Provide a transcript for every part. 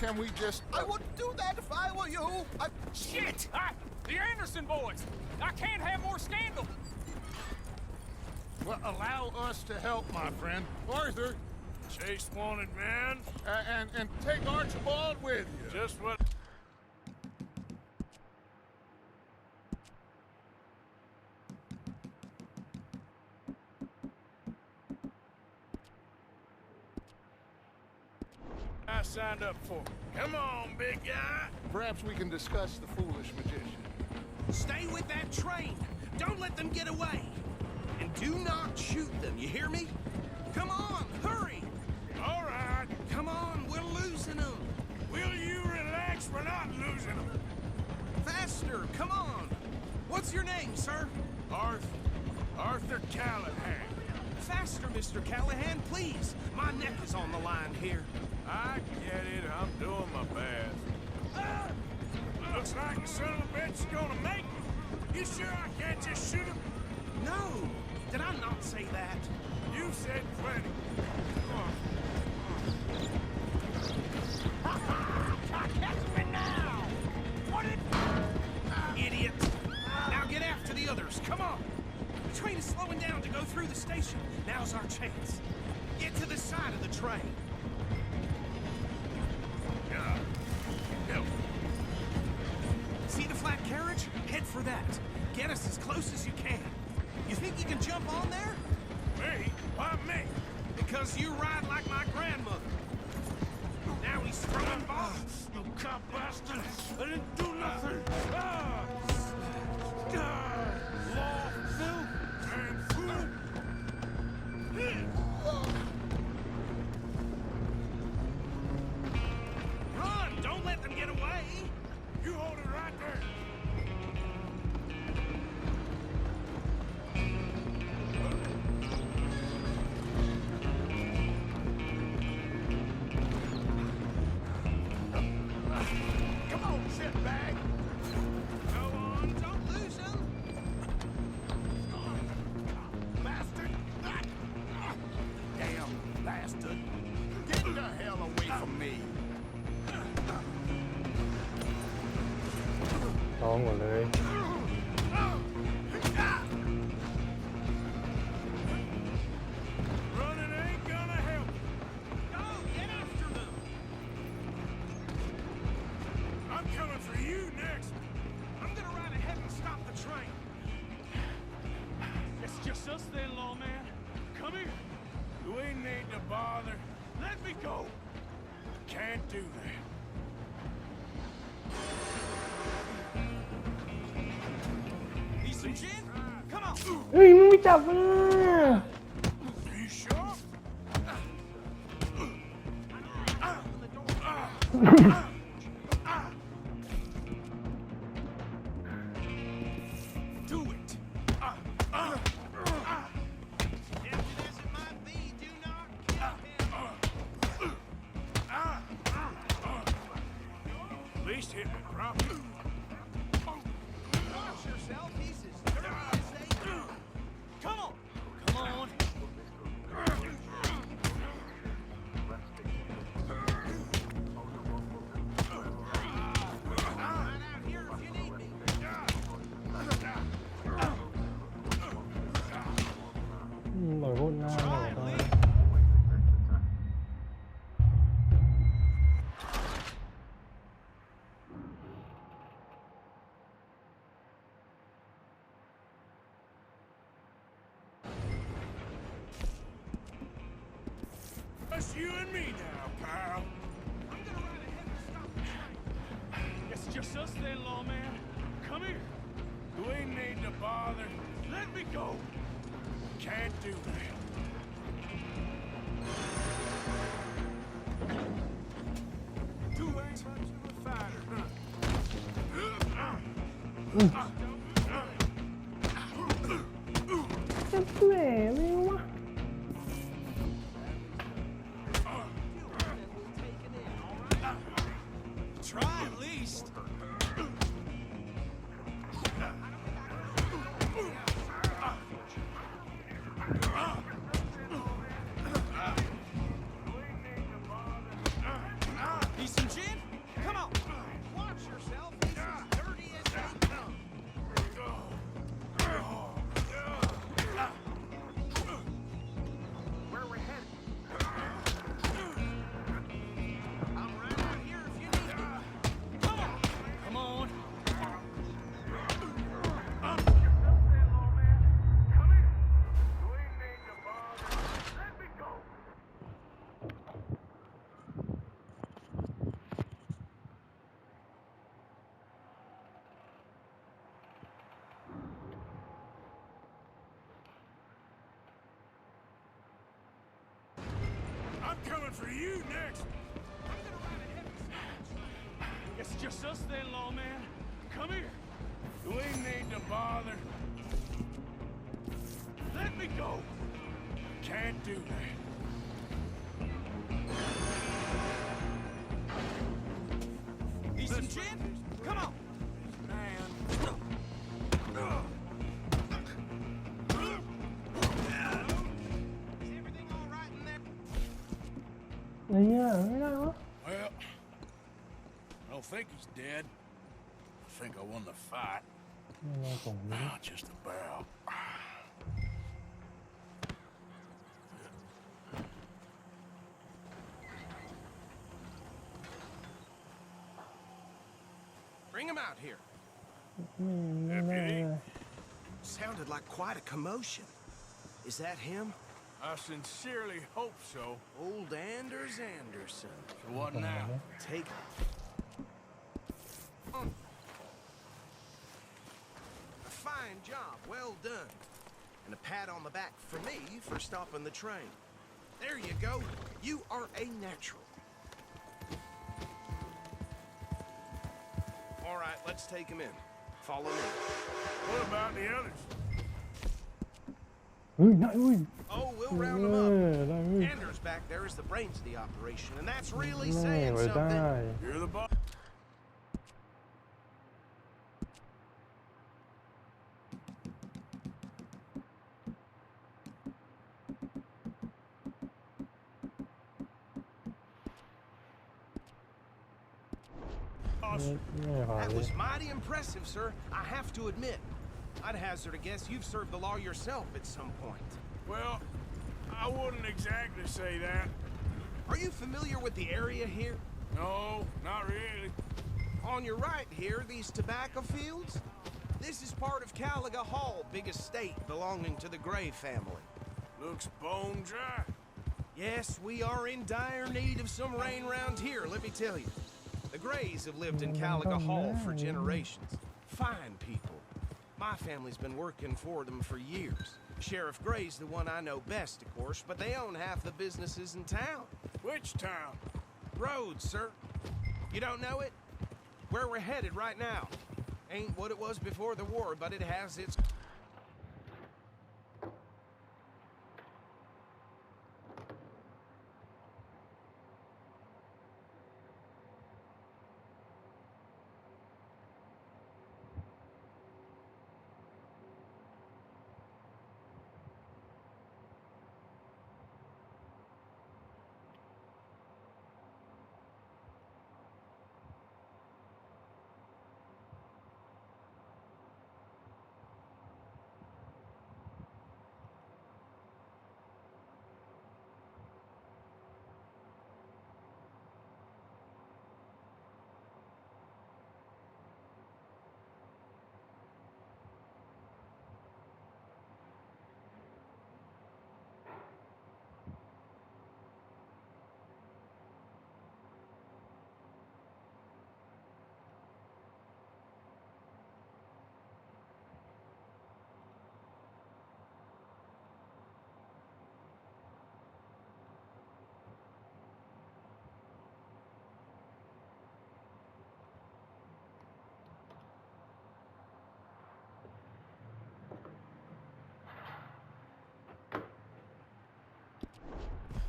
Can we just... I wouldn't do that if I were you. Shit! The Anderson boys! I can't have more scandal! Well, allow us to help, my friend. Arthur, Chase wanted man. and take Archibald with you. Just what... I signed up for. Come on, big guy. Perhaps we can discuss the foolish magician. Stay with that train. Don't let them get away. And do not shoot them, you hear me? Come on, hurry. All right. Come on, we're losing them. Will you relax? We're not losing them. Faster, come on. What's your name, sir? Arthur Callahan. Faster, Mr. Callahan, please. My neck is on the line here. I get it. I'm doing my best. Looks like the son of a bitch is gonna make it. You sure I can't just shoot him? No. Did I not say that? You said plenty. Catch me now! What Idiot. Now get after the others. Come on. The train is slowing down to go through the station. Now's our chance. Get to the side of the train. See the flat carriage? Head for that. Get us as close as you can. You think you can jump on there? Me? Why me? Because you ride like my grandmother. Now he's throwing bombs. You cop bastard! I didn't do nothing! Law, fool, and fool! Run! Don't let them get away! You hold it right there! Come on, shitbag. Go on, don't lose them! Bastard. Damn bastard. Get the hell away from me. ท้องหมดเลย Running ain't gonna help. Go! Get after them! I'm coming for you next. I'm gonna ride ahead and stop the train. It's just us then, lawman. Come here. We need to bother. Let me go. Can't do that. Need some gin? Come on! เฮ้ยมึงไม่จับอ่ะ You sure? Do it! Tempted as it might be, do not kill him. At least hit me properly. Watch yourself, he's as dirty as they do. Come on! Come on! Right out here if you need me. หน่อยโคตรง่ายเลยตอนนี้ Just you and me now, pal. I'm gonna ride ahead and stop the train. It's just us then, lawman. Come here. We need to bother. Let me go. Can't do that. Do it! Much of a fighter, huh? จะแหล่ไหมวะ Try at least. Need some gin? It's just us then, lawman. Come here. Do we need to bother? Let me go. Can't do that. Need some gin? Come on. Man. Is everything all right in there? ไอ้เหี้ยไม่ได้วะ Well, I don't think he's dead. I think I won the fight. ไม่น่าส่งนี้ Just about. Bring him out here. ไม่ได้เลย Sounded like quite a commotion. Is that him? I sincerely hope so. Old Anders Anderson. So what now? Take... A fine job, well done. And a pat on the back for me for stopping the train. There you go. You are a natural. All right, let's take him in. Follow me. What about the others? เฮ้ยได้เว้ย Oh, we'll เอ round them อ up. ได้เว้ย Anders back there is the brains of the operation, and that's really ไม่ saying ไว้ได้ something. You're the boss. Boss. ไม่ผ่าน That เลย was mighty impressive, sir. I have to admit. I'd hazard a guess you've served the law yourself at some point. Well, I wouldn't exactly say that. Are you familiar with the area here? No, not really. On your right here, these tobacco fields? This is part of Caliga Hall, big estate belonging to the Gray family. Looks bone dry. Yes, we are in dire need of some rain round here, let me tell you. The Grays have lived in Caliga Hall for generations. Fine people. My family's been working for them for years. Sheriff Gray's the one I know best, of course, but they own half the businesses in town. Which town? Rhodes, sir. You don't know it? Where we're headed right now. Ain't what it was before the war, but it has its...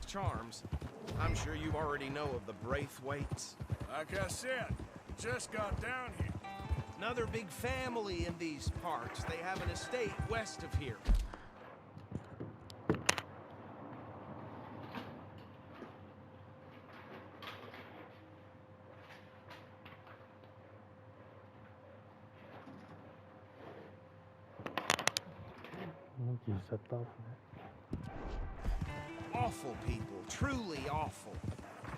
Charms. I'm sure you already know of the Braithwaites. Like I said, just got down here. Another big family in these parts. They have an estate west of here.กี่สต็อปนะ Awful people, truly awful.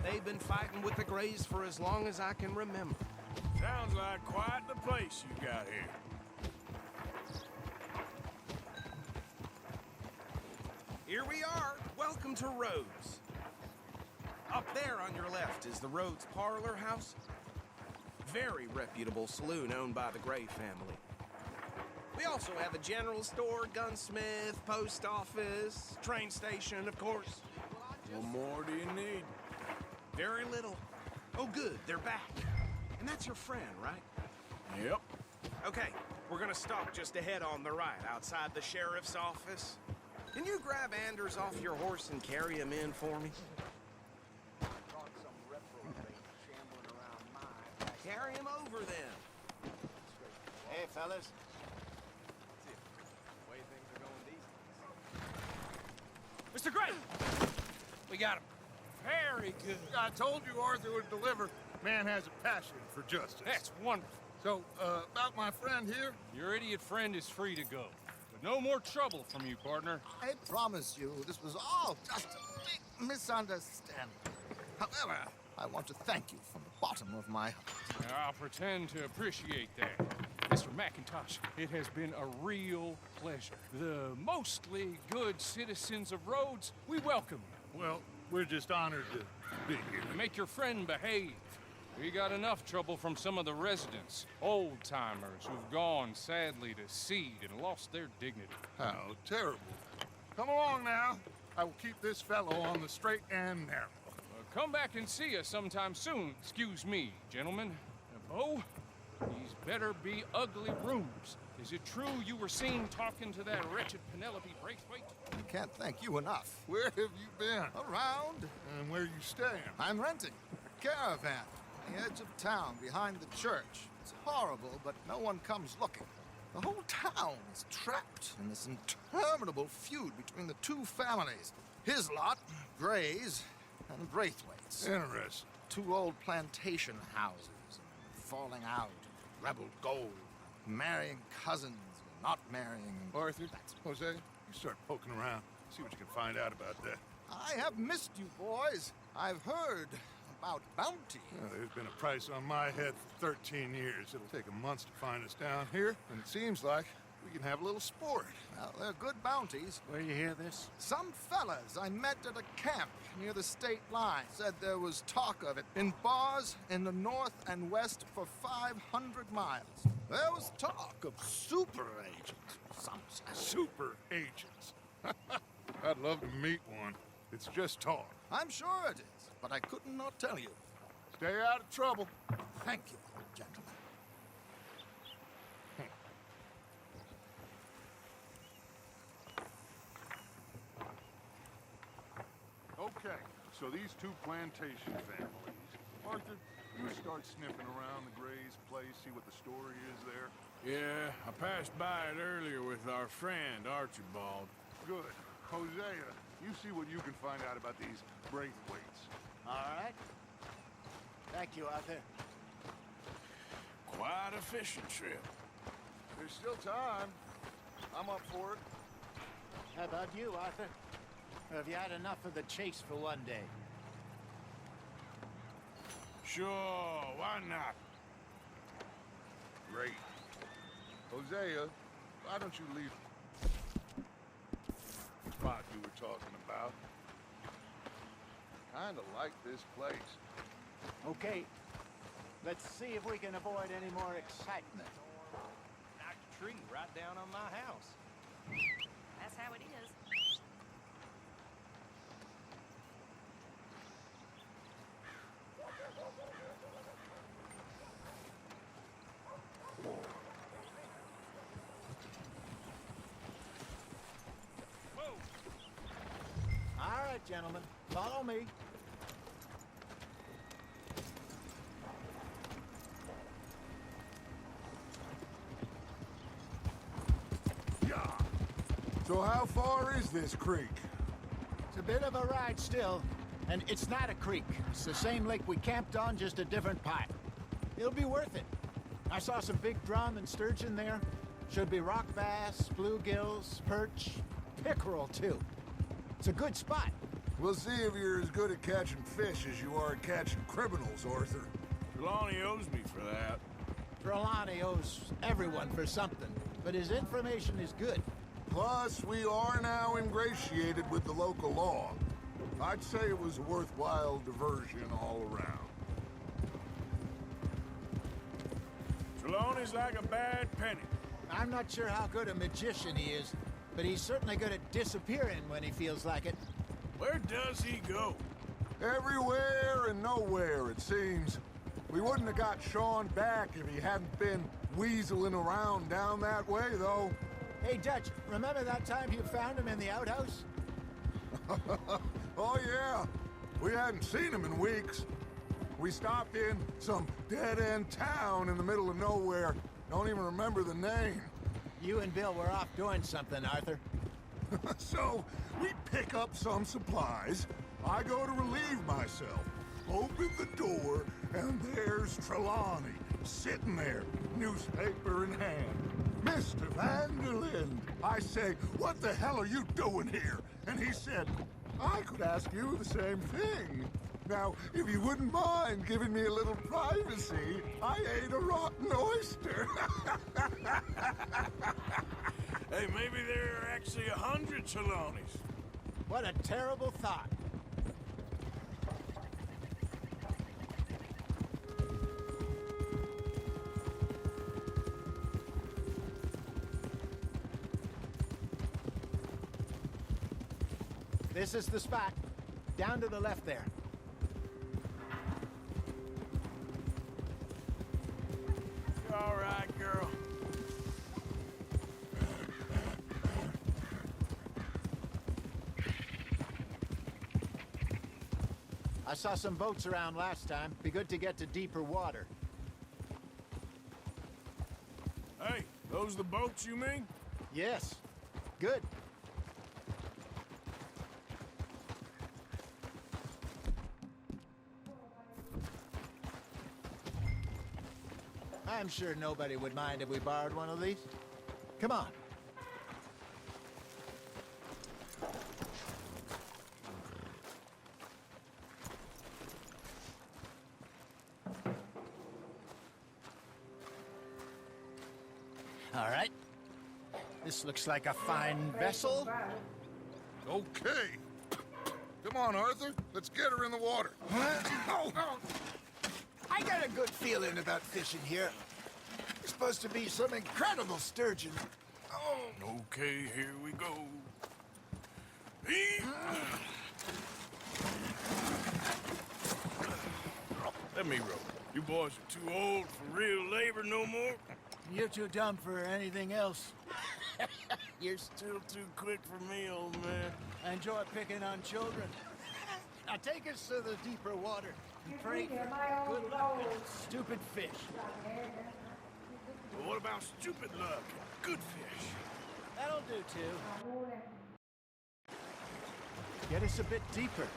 They've been fighting with the Grays for as long as I can remember. Sounds like quite the place you got here. Here we are. Welcome to Rhodes. Up there on your left is the Rhodes Parlor House. Very reputable saloon owned by the Gray family. We also have a general store, gunsmith, post office, train station, of course. What more do you need? Very little. Oh, good, they're back. And that's your friend, right? Yep. Okay, we're gonna stop just ahead on the right, outside the sheriff's office. Can you grab Anders off your horse and carry him in for me? Carry him over then. Hey, fellas. Way things are going these days. Mr. Gray! We got him. Very good. I told you Arthur would deliver. Man has a passion for justice. That's wonderful. So, about my friend here? Your idiot friend is free to go. But no more trouble from you, partner. I promise you, this was all just a big misunderstanding. However, I want to thank you from the bottom of my heart. I'll pretend to appreciate that. Mr. McIntosh, it has been a real pleasure. The mostly good citizens of Rhodes, we welcome you. Well, we're just honored to be here. Make your friend behave. We got enough trouble from some of the residents, old-timers who've gone, sadly, to seed and lost their dignity. How terrible. Come along now. I will keep this fellow on the straight and narrow. Come back and see us sometime soon. Excuse me, gentlemen. Bo, these better be ugly rooms. Is it true you were seen talking to that wretched Penelope Braithwaite? I can't thank you enough. Where have you been? Around, And where you staying? I'm renting a caravan on the edge of town behind the church. It's horrible, but no one comes looking. The whole town is trapped in this interminable feud between the two families. His lot, Gray's, and Braithwaite's. Interesting. Two old plantation houses, falling out, rebel gold, marrying cousins, not marrying. Arthur, Jose, you start poking around. See what you can find out about that. I have missed you, boys. I've heard about bounty. There's been a price on my head for 13 years. It'll take a month to find us down here, and it seems like we can have a little sport. Well, they're good bounties. Where you hear this? Some fellas I met at a camp near the state line said there was talk of it in bars in the north and west for 500 miles. There was talk of super agents. Some said. Super agents. I'd love to meet one. It's just talk. I'm sure it is, but I couldn't not tell you. Stay out of trouble. Thank you, gentlemen. Okay, so these two plantation families. Arthur, you start sniffing around the Gray's place, see what the story is there. Yeah, I passed by it earlier with our friend, Archibald. Good. Hosea, you see what you can find out about these Braithwaites. All right. Thank you, Arthur. Quite a fishing trip. There's still time. I'm up for it. How about you, Arthur? Or have you had enough of the chase for one day? Sure, why not? Great. Hosea, why don't you leave the spot you were talking about? Kinda like this place. Okay. Let's see if we can avoid any more excitement. Knocked a tree right down on my house. That's how it is. All right, gentlemen. Follow me. So how far is this creek? It's a bit of a ride still. And it's not a creek. It's the same lake we camped on, just a different part. It'll be worth it. I saw some big drum and sturgeon there. Should be rock bass, bluegills, perch, pickerel, too. It's a good spot. We'll see if you're as good at catching fish as you are at catching criminals, Arthur. Trelawney owes me for that. Trelawney owes everyone for something, but his information is good. Plus, we are now ingratiated with the local law. I'd say it was a worthwhile diversion all around. Trelawney's like a bad penny. I'm not sure how good a magician he is, but he's certainly good at disappearing when he feels like it. Where does he go? Everywhere and nowhere, it seems. We We wouldn't have got Sean back if he hadn't been weaseling around down that way, though. Hey, Dutch, remember that time you found him in the outhouse? Oh, yeah. We hadn't seen him in weeks. We stopped in some dead-end town in the middle of nowhere. Don't even remember the name. You and Bill were off doing something, Arthur. So, we pick up some supplies. I go to relieve myself. Open the door, and there's Trelawney, sitting there, newspaper in hand. Mr. Vanderlyn. I say, what the hell are you doing here? And he said, I could ask you the same thing. Now, if you wouldn't mind giving me a little privacy, I ate a rotten oyster. Hey, maybe there are actually 100 Trelawneys. What a terrible thought. This is the spot. Down to the left there. You all right, girl? I saw some boats around last time. Be good to get to deeper water. Hey, those the boats you mean? Yes. Good. I'm sure nobody would mind if we borrowed one of these. Come on. All right. This looks like a fine vessel. Okay. Come on, Arthur. Let's get her in the water. I got a good feeling about fishing here. There's supposed to be some incredible sturgeon. Okay, here we go. Eat. Let me row. You boys are too old for real labor no more. You're too dumb for anything else. You're still too quick for me, old man. I enjoy picking on children. Now take us to the deeper water and pray for good luck and stupid fish. But what about stupid luck and good fish? That'll do, too. Get us a bit deeper.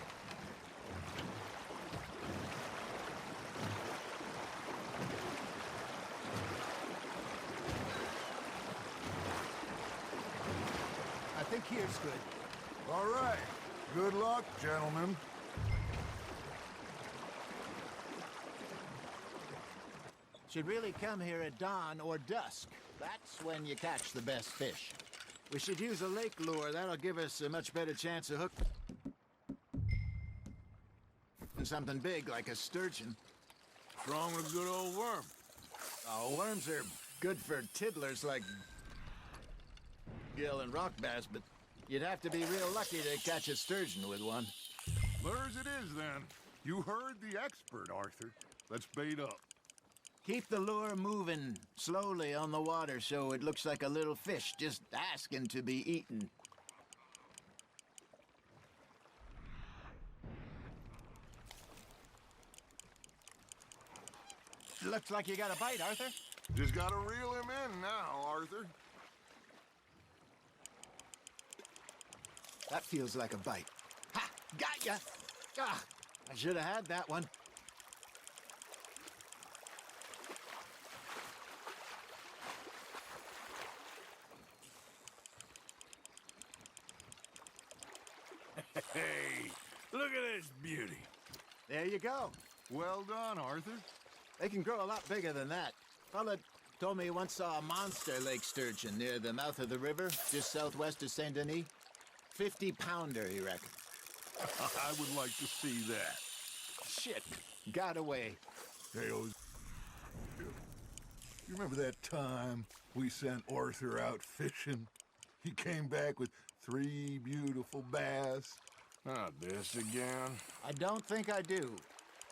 I think here's good. All right. Good luck, gentlemen. Should really come here at dawn or dusk. That's when you catch the best fish. We should use a lake lure. That'll give us a much better chance of hooking something big like a sturgeon. What's wrong with a good old worm? Oh, worms are good for tiddlers like gill and rock bass, but you'd have to be real lucky to catch a sturgeon with one. Lures it is, then. You heard the expert, Arthur. Let's bait up. Keep the lure moving slowly on the water so it looks like a little fish just asking to be eaten. Looks like you got a bite, Arthur. Just gotta reel him in now, Arthur. That feels like a bite. Ha! Got ya! Ah, I should have had that one. Hey, look at this beauty. There you go. Well done, Arthur. They can grow a lot bigger than that. Fella told me he once saw a monster lake sturgeon near the mouth of the river, just southwest of Saint Denis. 50-pounder, he reckoned. I would like to see that. Shit, got away. Hey, you remember that time we sent Arthur out fishing? He came back with 3 beautiful bass. Not this again. I don't think I do.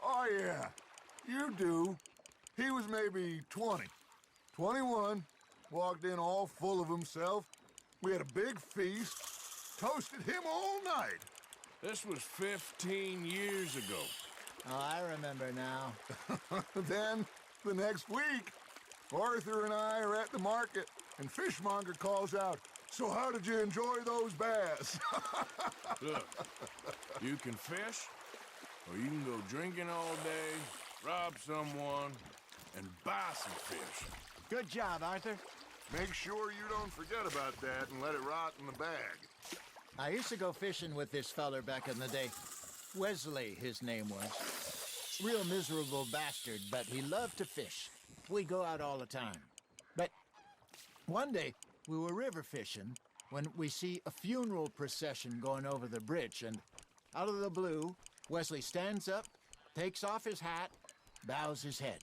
Oh, yeah. You do. He was maybe 20. 21. Walked in all full of himself. We had a big feast. Toasted him all night. This was 15 years ago. Oh, I remember now. Then, the next week, Arthur and I are at the market, and Fishmonger calls out, "So how did you enjoy those bass?" Look, you can fish, or you can go drinking all day, rob someone, and buy some fish. Good job, Arthur. Make sure you don't forget about that and let it rot in the bag. I used to go fishing with this feller back in the day. Wesley, his name was. Real miserable bastard, but he loved to fish. We go out all the time. But one day, we were river fishing when we see a funeral procession going over the bridge, and out of the blue, Wesley stands up, takes off his hat, bows his head.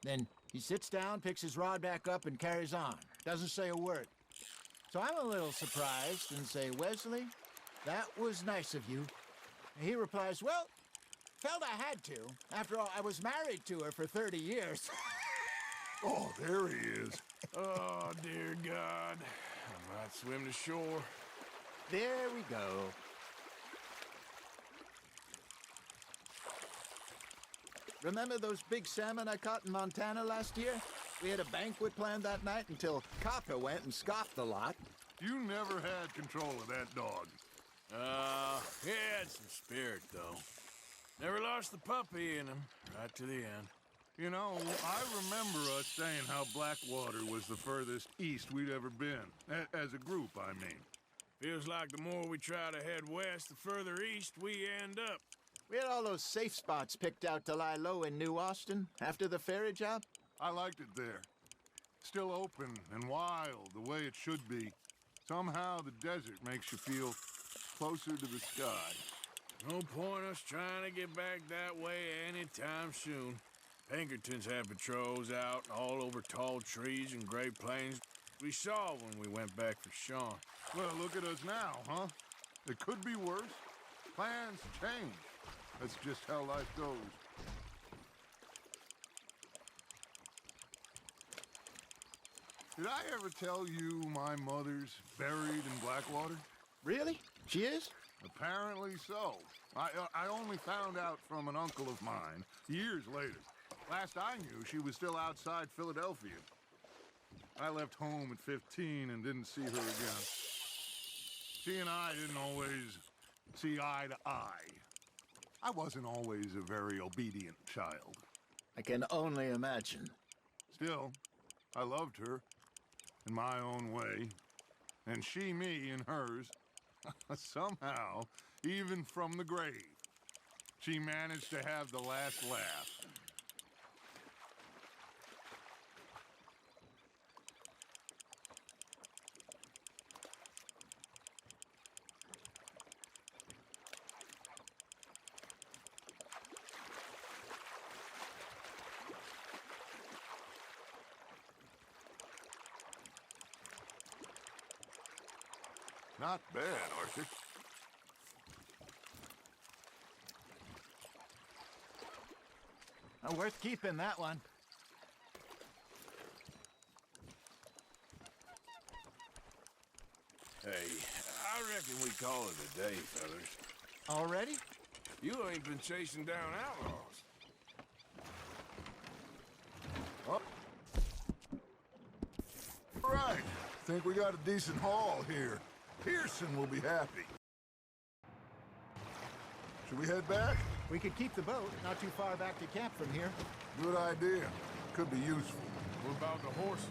Then he sits down, picks his rod back up, and carries on. Doesn't say a word. So I'm a little surprised and say, "Wesley, that was nice of you." And he replies, "Well, felt I had to. After all, I was married to her for 30 years. Oh, there he is. Oh, dear God. I might swim to shore. There we go. Remember those big salmon I caught in Montana last year? We had a banquet planned that night until Copper went and scoffed the lot. You never had control of that dog. He had some spirit, though. Never lost the puppy in him, right to the end. You know, I remember us saying how Blackwater was the furthest east we'd ever been. As a group, I mean. Feels like the more we try to head west, the further east we end up. We had all those safe spots picked out to lie low in New Austin after the ferry job. I liked it there. Still open and wild, the way it should be. Somehow the desert makes you feel closer to the sky. No point us trying to get back that way anytime soon. Pinkertons had patrols out all over tall trees and Great Plains. We saw when we went back for Sean. Well, look at us now, huh? It could be worse. Plans change. That's just how life goes. Did I ever tell you my mother's buried in Blackwater? Really? She is? Apparently so. I only found out from an uncle of mine years later. Last I knew, she was still outside Philadelphia. I left home at 15 and didn't see her again. She and I didn't always see eye to eye. I wasn't always a very obedient child. I can only imagine. Still, I loved her in my own way, and she me in hers. Somehow, even from the grave, she managed to have the last laugh. Not bad, Arthur. Worth keeping, that one. Hey, I reckon we call it a day, fellas. Already? You ain't been chasing down outlaws. All right. Think we got a decent haul here. Pearson will be happy. Should we head back? We could keep the boat, not too far back to camp from here. Good idea. Could be useful. What about the horses?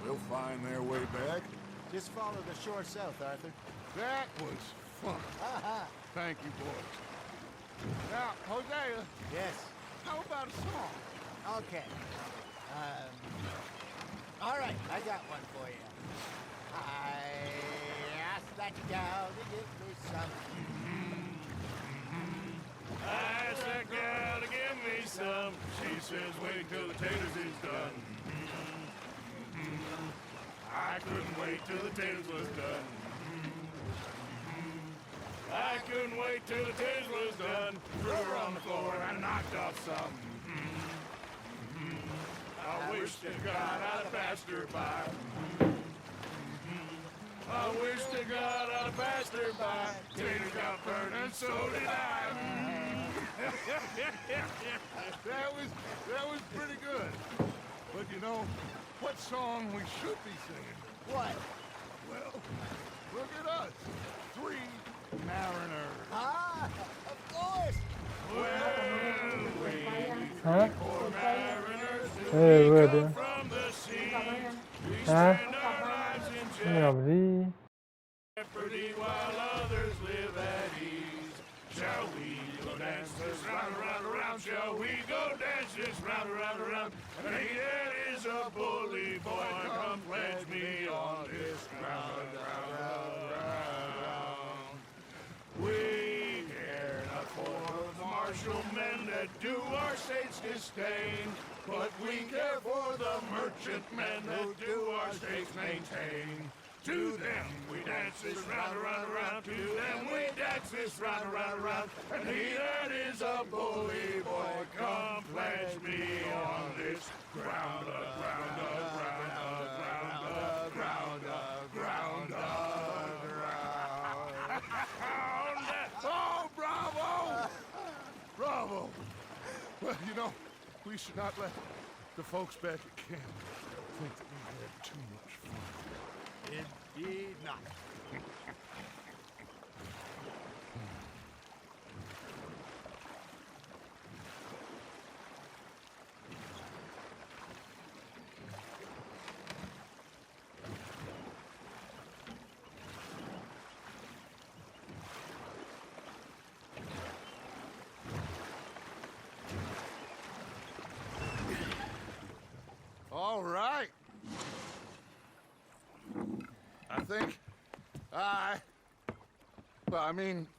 They'll find their way back. Just follow the shore south, Arthur. That was fun. Thank you, boys. Now, Hosea, Yes. how about a song? Okay. All right, I got one for you. I asked that gal to give me some. I asked that gal to give me some. She says, wait till the taters is done. I couldn't wait till the taters was done. I couldn't wait till the taters was done. Threw her on the floor and I knocked off some. wish to God I'd passed her by. I wish to God I'd passed her by. Tater got burned and so did I. That was pretty good. But you know, what song we should be singing? What? Well, look at us. 3 mariners. Ah, of course. ฮะเปิดดิ From the sea, we ฮะ spend our lives in ไม่ออกดิ jeopardy while others live at ease. Shall we go dance this round, around, around? Shall we go dance this round, around, around? And he that is a bully boy, come pledge me on this ground, round. We care not for the martial men that do our states disdain, but we care for the merchant men that do our states maintain. To them we dance this round, around, around. To them we dance this round, around, around. And he that is a bully boy, come pledge me on this ground, ground, ground, ground, ground, ground, ground. Oh, bravo! Bravo! Well, you know, we should not let the folks back at camp think that we had too much fun. Indeed not. All right. I think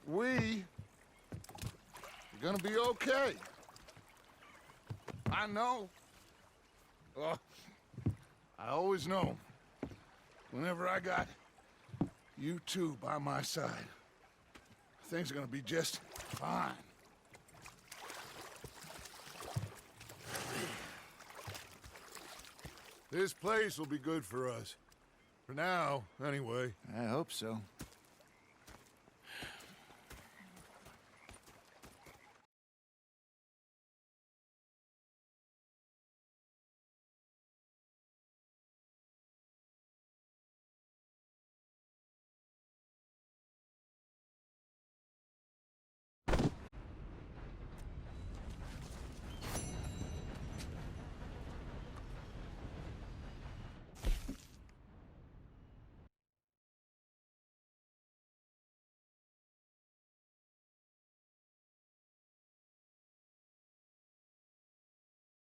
we are gonna be okay. I know. I always know. Whenever I got you two by my side, things are gonna be just fine. This place will be good for us. For now, anyway. I hope so.